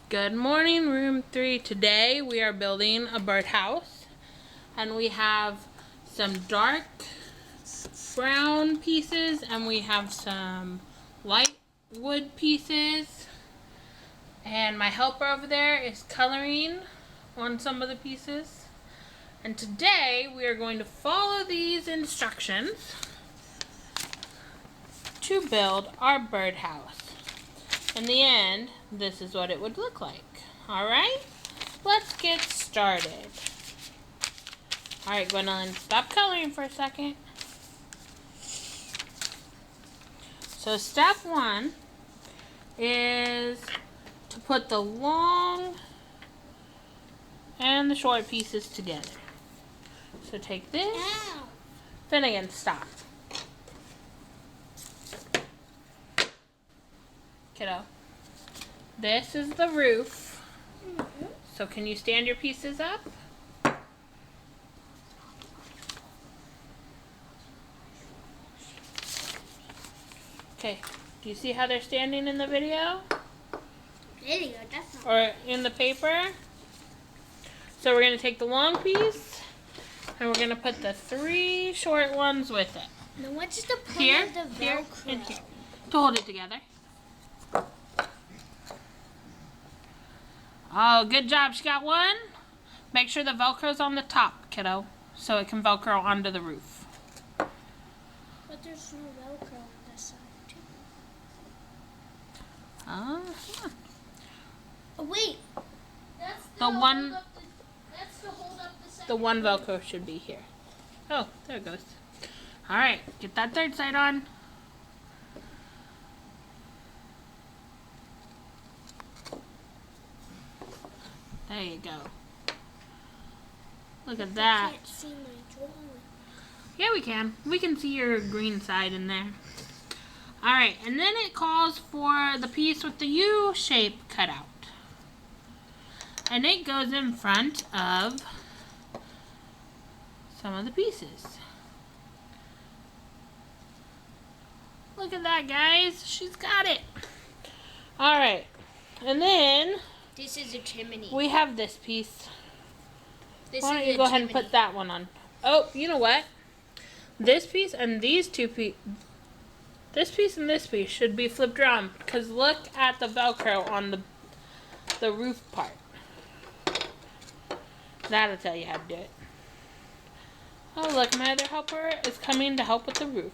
Good morning, room 3. Today we are building a birdhouse, and we have some dark brown pieces and we have some light wood pieces, and my helper over there is coloring on some of the pieces. And today we are going to follow these instructions to build our birdhouse. In the end, this is what it would look like. Alright, let's get started. Alright, Gwendolyn, stop coloring for a second. So step 1 is to put the long and the short pieces together. So take this. Ow. Finnegan, stop. Kiddo. This is the roof. So can you stand your pieces up? Okay. Do you see how they're standing in the video? Video, that's not or in the paper? So we're going to take the long piece and we're going to put the 3 short ones with it. Now what's the point Here, of the here, Velcro? and here. To hold it together. Oh, good job. She got one. Make sure the Velcro's on the top, kiddo, so it can Velcro onto the roof. But there's no Velcro on this side, too. Uh-huh. Oh, wait. That's to hold up the second. The one Velcro should be here. Oh, there it goes. All right, get that third side on. There you go. Look at that. I can't see my drawing. Yeah, we can. We can see your green side in there. Alright, and then it calls for the piece with the U shape cut out. And it goes in front of some of the pieces. Look at that, guys. She's got it. Alright, and then This is a chimney. we have this piece. Why don't you a go ahead and chimney. put that one on? Oh, you know what? This piece and these two pieces, this piece and this piece should be flipped around, because look at the Velcro on the roof part. That'll tell you how to do it. Oh, look, my other helper is coming to help with the roof.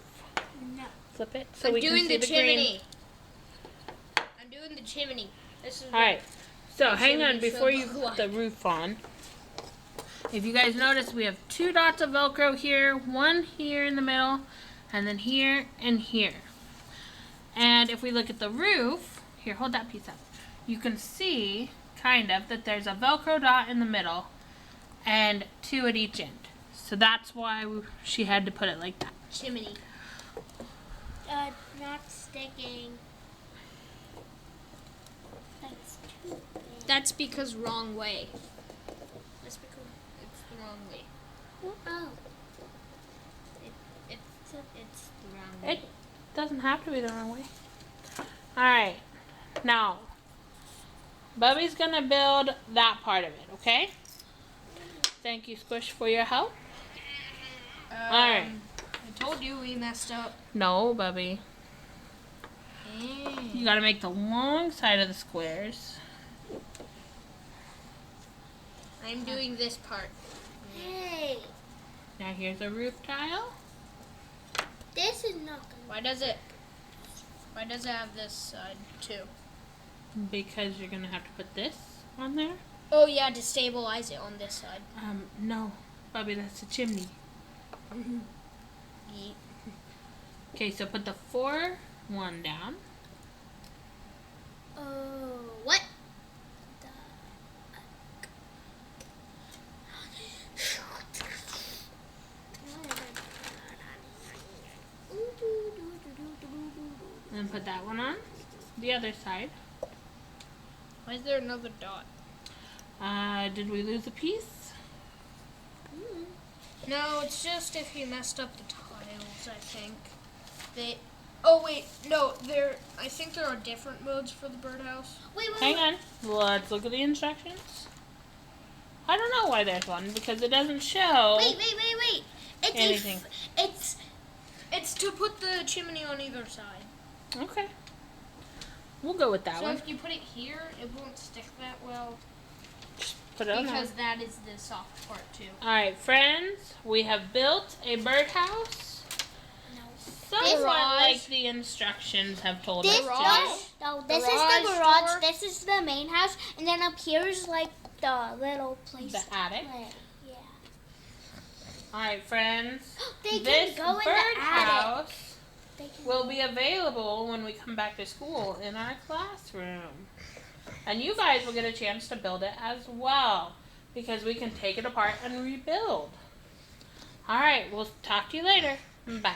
No. Flip it so I'm we can doing see the the green. chimney. I'm doing the chimney. This is All right. So the hang on chimney before should you look put like. the roof on. If you guys notice, we have 2 dots of Velcro here, 1 here in the middle, and then here and here. And if we look at the roof, here, hold that piece up. You can see, kind of, that there's a Velcro dot in the middle and 2 at each end. So that's why she had to put it like that. chimney. Not sticking. That's too big. That's because wrong way. That's because it's the wrong way. Oh. It's the wrong way. It doesn't have to be the wrong way. Alright. Now, Bubby's going to build that part of it, okay? Thank you, Squish, for your help. Alright. I told you we messed up. No, Bubby. You got to make the long side of the squares. I'm doing this part. Hey. Now here's a roof tile. This is not gonna. Why does it have this side too? Because you're going to have to put this on there. Oh yeah, to stabilize it on this side. No. Bubby, that's a chimney. Yeet. Okay, so put the 4-1 down. Oh, what? And then put that one on. The other side. Why is there another dot? Did we lose a piece? No, it's just if you messed up the tiles, I think. Oh wait, no, I think there are different modes for the birdhouse. Wait. Hang on. Let's look at the instructions. I don't know why there's one because it doesn't show Wait. It's anything. It's to put the chimney on either side. Okay. We'll go with that So one. if you put it here, it won't stick that well. Just put it on there. Because that is the soft part too. Alright, friends, we have built a birdhouse. Somewhat Garage. like the instructions have told This us to. this is Garage the garage. door. This is the main house, and then up here is like the little place. The attic. Yeah. Alright, friends. They can This go in the birdhouse They can will be available when we come back to school in our classroom. And you guys will get a chance to build it as well because we can take it apart and rebuild. Alright, we'll talk to you later. Bye.